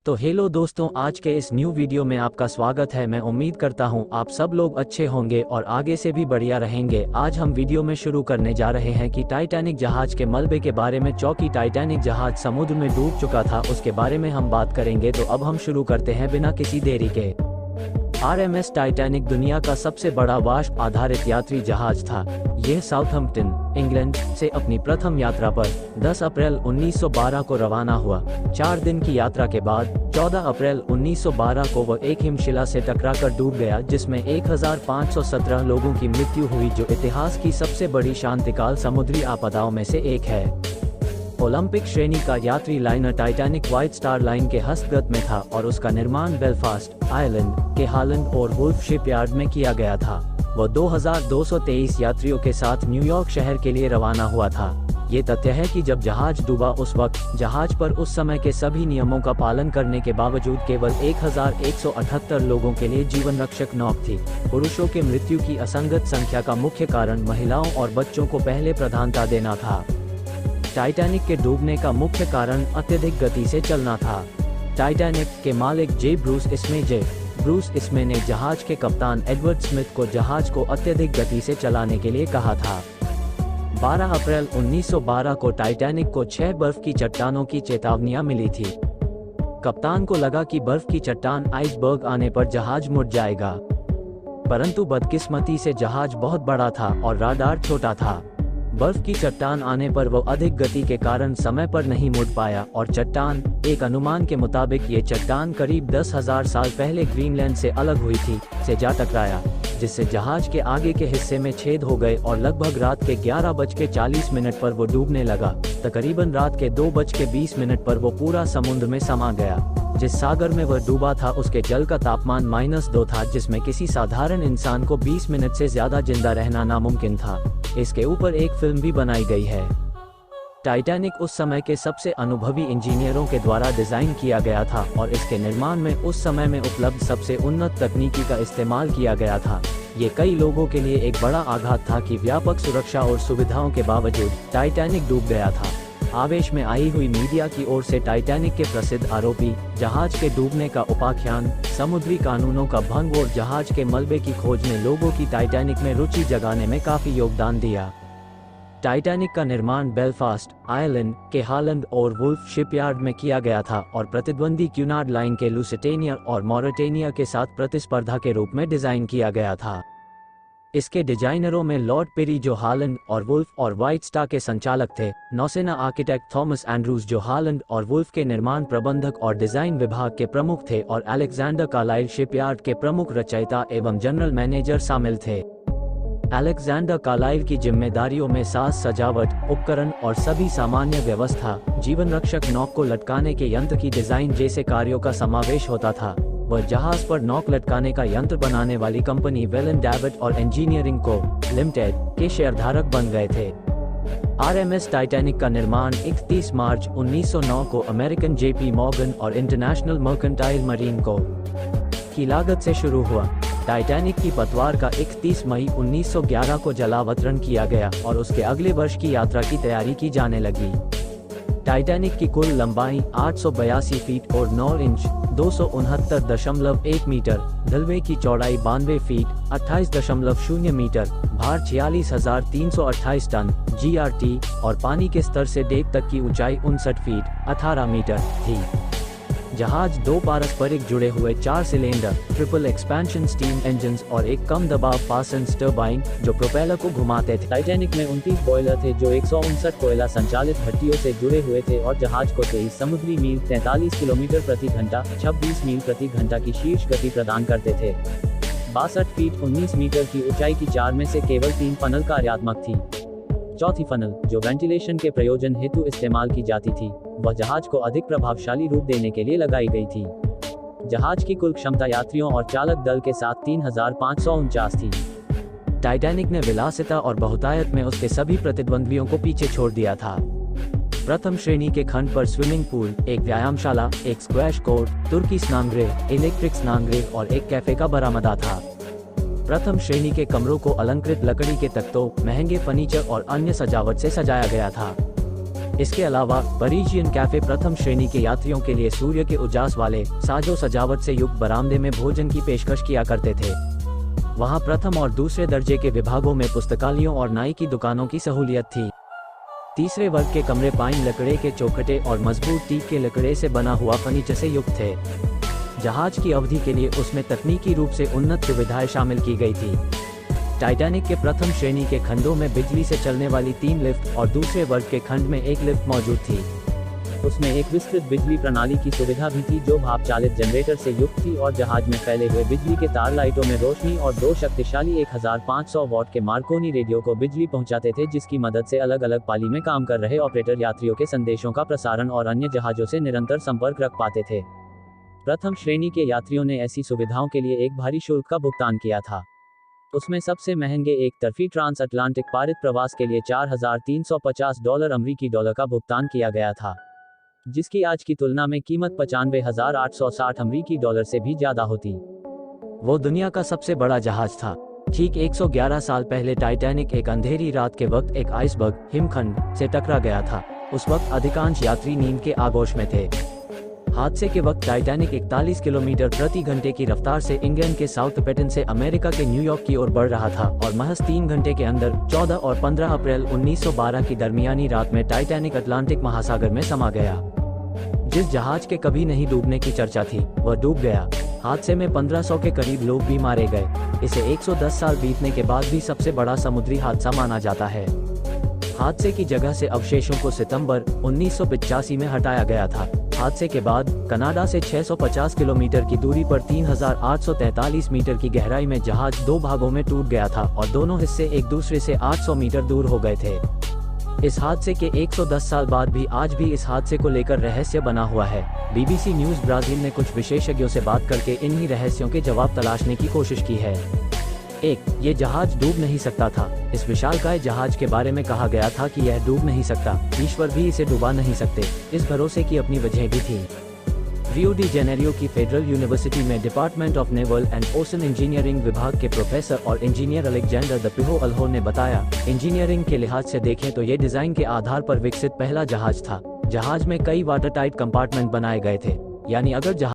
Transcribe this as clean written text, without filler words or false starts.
तो हेलो दोस्तों, आज के इस न्यू वीडियो में आपका स्वागत है। मैं उम्मीद करता हूं आप सब लोग अच्छे होंगे और आगे से भी बढ़िया रहेंगे। आज हम वीडियो में शुरू करने जा रहे हैं कि टाइटैनिक जहाज के मलबे के बारे में। चौकी टाइटैनिक जहाज समुद्र में डूब चुका था, उसके बारे में हम बात करेंगे। तो अब हम शुरू करते हैं बिना किसी देरी के। RMS टाइटैनिक दुनिया का सबसे बड़ा वाष्प आधारित यात्री जहाज था। यह साउथहैम्पटन, इंग्लैंड से अपनी प्रथम यात्रा पर 10 अप्रैल 1912 को रवाना हुआ। 4 दिन की यात्रा के बाद 14 अप्रैल 1912 को वह एक हिमशिला से टकराकर डूब गया, जिसमें 1517 लोगों की मृत्यु हुई, जो इतिहास की सबसे बड़ी शांतिकाल समुद्री आपदाओं में से एक है। ओलंपिक श्रेणी का यात्री liner Titanic white star line के हस्तगत में था और उसका निर्माण बेलफास्ट, आयरलैंड के हालैंड और वुल्फ शिपयार्ड में किया गया था। वह 2223 यात्रियों के साथ न्यूयॉर्क शहर के लिए रवाना हुआ था। ये तथ्य है कि जब जहाज डूबा उस वक्त जहाज पर उस समय के सभी नियमों का पालन करने के बावजूद केवल 1178 लोगों के लिए जीवन रक्षक नौक थी। पुरुषों के मृत्यु की असंगत संख्या का मुख्य कारण महिलाओं और बच्चों को पहले प्रधानता देना था। टाइटैनिक के डूबने का मुख्य कारण अत्यधिक गति से चलना था। टाइटैनिक के मालिक ब्रूस इसमे ने जहाज के कप्तान एडवर्ड स्मिथ को जहाज को अत्यधिक गति से चलाने के लिए कहा था। 12 अप्रैल 1912 को टाइटैनिक को 6 बर्फ की चट्टानों की चेतावनियां मिली थी। कप्तान को लगा कि बर्फ की चट्टान आइसबर्ग आने पर जहाज मुड़ जाएगा, परंतु बदकिस्मती से जहाज बहुत बड़ा था और राडार छोटा था। बर्फ की चट्टान आने पर वो अधिक गति के कारण समय पर नहीं मुड़ पाया और चट्टान, एक अनुमान के मुताबिक ये चट्टान करीब 10,000 साल पहले ग्रीनलैंड से अलग हुई थी, से जा टकराया, जिससे जहाज के आगे के हिस्से में छेद हो गए और लगभग रात के 11:40 पर वो डूबने लगा। तकरीबन रात के 2:20 पर वो पूरा समुद्र में समा गया। जिस सागर में वह डूबा था उसके जल का तापमान -2 था, जिसमें किसी साधारण इंसान को 20 मिनट से ज्यादा जिंदा रहना नामुमकिन था। इसके ऊपर एक फिल्म भी बनाई गई है। टाइटैनिक उस समय के सबसे अनुभवी इंजीनियरों के द्वारा डिजाइन किया गया था और इसके निर्माण में उस समय में उपलब्ध सबसे उन्नत तकनीकी का इस्तेमाल किया गया था। ये कई लोगों के लिए एक बड़ा आघात था कि व्यापक सुरक्षा और सुविधाओं के बावजूद टाइटैनिक डूब गया था। आवेश में आई हुई मीडिया की ओर से टाइटैनिक के प्रसिद्ध आरोपी, जहाज के डूबने का उपाख्यान, समुद्री कानूनों का भंग और जहाज के मलबे की खोज ने लोगों की टाइटैनिक में रुचि जगाने में काफी योगदान दिया। टाइटैनिक का निर्माण बेलफास्ट, आयरलैंड के हालैंड और वुल्फ शिपयार्ड में किया गया था और प्रतिद्वंदी क्यूनार्ड लाइन के लुसिटेनिया और मॉरिटेनिया के साथ प्रतिस्पर्धा के रूप में डिजाइन किया गया था। इसके डिजाइनरों में लॉर्ड पेरी, जो हालैंड और वुल्फ और व्हाइट स्टार के संचालक थे, नौसेना आर्किटेक्ट थॉमस एंड्रूज, जो हालैंड और वुल्फ के निर्माण प्रबंधक और डिजाइन विभाग के प्रमुख थे, और अलेक्जेंडर कार्लाइल शिपयार्ड के प्रमुख रचयिता एवं जनरल मैनेजर शामिल थे। अलेक्जेंडर कार्लाइल की जिम्मेदारियों में साज सजावट, उपकरण और सभी सामान्य व्यवस्था, जीवन रक्षक नौक को लटकाने के यंत्र की डिजाइन जैसे कार्यों का समावेश होता था। वह जहाज पर नौक लटकाने का यंत्र बनाने वाली कंपनी वेलन डेविड और इंजीनियरिंग को लिमिटेड के शेयरधारक बन गए थे। RMS टाइटैनिक का निर्माण 31 मार्च 1909 को अमेरिकन JP मॉर्गन और इंटरनेशनल मर्केंटाइल मरीन को की लागत से शुरू हुआ। टाइटैनिक की पतवार का 31 मई 1911 को जलावतरण किया गया और उसके अगले वर्ष की यात्रा की तैयारी की जाने लगी। टाइटैनिक की कुल लंबाई 882 फीट और 9 इंच 269.1 मीटर, ढलवे की चौड़ाई 92 फीट 28.0 मीटर, भार 46,328 टन GRT और पानी के स्तर से डेक तक की ऊंचाई 59 फीट 18 मीटर थी। जहाज 2 पारस्परिक जुड़े हुए 4 cylinder triple expansion steam engines और एक कम दबाव फासेंस टरबाइन, जो प्रोपेलर को घुमाते थे। टाइटैनिक में 29 बॉयलर थे जो 159 कोयला संचालित भट्टियों से जुड़े हुए थे और जहाज को 23 समुद्री मील 43 किलोमीटर प्रति घंटा 26 मील प्रति घंटा की शीर्ष गति प्रदान करते थे। 62 फीट 19 मीटर की ऊंचाई की 4 में से केवल 3 फनल कार्यात्मक थी। चौथी फनल, जो वेंटिलेशन के प्रयोजन हेतु इस्तेमाल की जाती थी, वह जहाज को अधिक प्रभावशाली रूप देने के लिए लगाई गई थी। जहाज की कुल क्षमता यात्रियों और चालक दल के साथ 3,549 थी। टाइटैनिक ने विलासिता और बहुतायत में उसके सभी प्रतिद्वंद्वियों को पीछे छोड़ दिया था। प्रथम श्रेणी के खंड पर स्विमिंग पूल, एक व्यायामशाला, एक स्क्वैश कोर्ट, तुर्की स्नानगृह, इलेक्ट्रिक स्नानगृह और एक कैफे का बरामदा था। प्रथम श्रेणी के कमरों को अलंकृत लकड़ी के तख्तों, महंगे फर्नीचर और अन्य सजावट से सजाया गया था। इसके अलावा पेरिशियन कैफे प्रथम श्रेणी के यात्रियों के लिए सूर्य के उजास वाले साजो सजावट से युक्त बरामदे में भोजन की पेशकश किया करते थे। वहां प्रथम और दूसरे दर्जे के विभागों में पुस्तकालयों और नाई की दुकानों की सहूलियत थी। तीसरे वर्ग के कमरे पाइन लकड़े के चौखटे और मजबूत टीक के लकड़े से बना हुआ फर्नीचर से युक्त थे। जहाज की अवधि के लिए उसमें तकनीकी रूप से उन्नत सुविधाएं शामिल की गई थी। टाइटैनिक के प्रथम श्रेणी के खंडों में बिजली से चलने वाली 3 लिफ्ट और दूसरे वर्ग के खंड में 1 लिफ्ट मौजूद थी। उसमें एक विस्तृत बिजली प्रणाली की सुविधा भी थी जो भाप चालित जनरेटर से युक्त थी और जहाज में फैले हुए बिजली के तार लाइटों में रोशनी और 2 शक्तिशाली 1500 वॉट के मार्कोनी रेडियो को बिजली पहुंचाते थे, जिसकी मदद से अलग अलग पाली में काम कर रहे ऑपरेटर यात्रियों के संदेशों का प्रसारण और अन्य जहाजों से निरंतर संपर्क रख पाते थे। प्रथम श्रेणी के यात्रियों ने ऐसी सुविधाओं के लिए एक भारी शुल्क का भुगतान किया था। उसमें सबसे महंगे एक तरफी ट्रांस अटलांटिक पारित प्रवास के लिए $4350 अमेरिकी डॉलर का भुगतान किया गया था, जिसकी आज की तुलना में कीमत $95,860 अमेरिकी डॉलर से भी ज्यादा होती। वो दुनिया का सबसे बड़ा जहाज था। ठीक 111 साल पहले टाइटैनिक एक अंधेरी रात के वक्त एक आइसबर्ग हिमखंड से टकरा गया था। उस वक्त अधिकांश यात्री नींद के आगोश में थे। हादसे के वक्त टाइटैनिक 41 किलोमीटर प्रति घंटे की रफ्तार से इंग्लैंड के साउथपैटन से अमेरिका के न्यूयॉर्क की ओर बढ़ रहा था और महज 3 घंटे के अंदर 14 और 15 अप्रैल 1912 की दरमियानी रात में टाइटैनिक अटलांटिक महासागर में समा गया। जिस जहाज के कभी नहीं डूबने की चर्चा थी वह डूब गया। हादसे में 1500 के करीब लोग भी मारे गए। इसे 110 साल बीतने के बाद भी सबसे बड़ा समुद्री हादसा माना जाता है। हादसे की जगह से अवशेषों को सितंबर 1985 में हटाया गया था। हादसे के बाद कनाडा से 650 किलोमीटर की दूरी पर 3843 मीटर की गहराई में जहाज 2 भागों में टूट गया था और दोनों हिस्से एक दूसरे से 800 मीटर दूर हो गए थे। इस हादसे के 110 साल बाद भी आज भी इस हादसे को लेकर रहस्य बना हुआ है। BBC न्यूज़ ब्राजील ने कुछ विशेषज्ञों से बात करके इन्हीं रहस्यों के जवाब तलाशने की कोशिश की है। 1. ये जहाज डूब नहीं सकता था। इस विशालकाय जहाज के बारे में कहा गया था कि यह डूब नहीं सकता, ईश्वर भी इसे डुबा नहीं सकते। इस भरोसे की अपनी वजह भी थी। रियो डी जेनेरियो की फेडरल यूनिवर्सिटी में department of naval and ocean engineering विभाग के प्रोफेसर और इंजीनियर अलेक्जेंडर द पिहो अल्हो ने बताया, इंजीनियरिंग के लिहाज से देखें तो ये डिजाइन के आधार पर विकसित पहला जहाज था। जहाज में कई वाटरटाइट कंपार्टमेंट बनाए गए थे, यानी अगर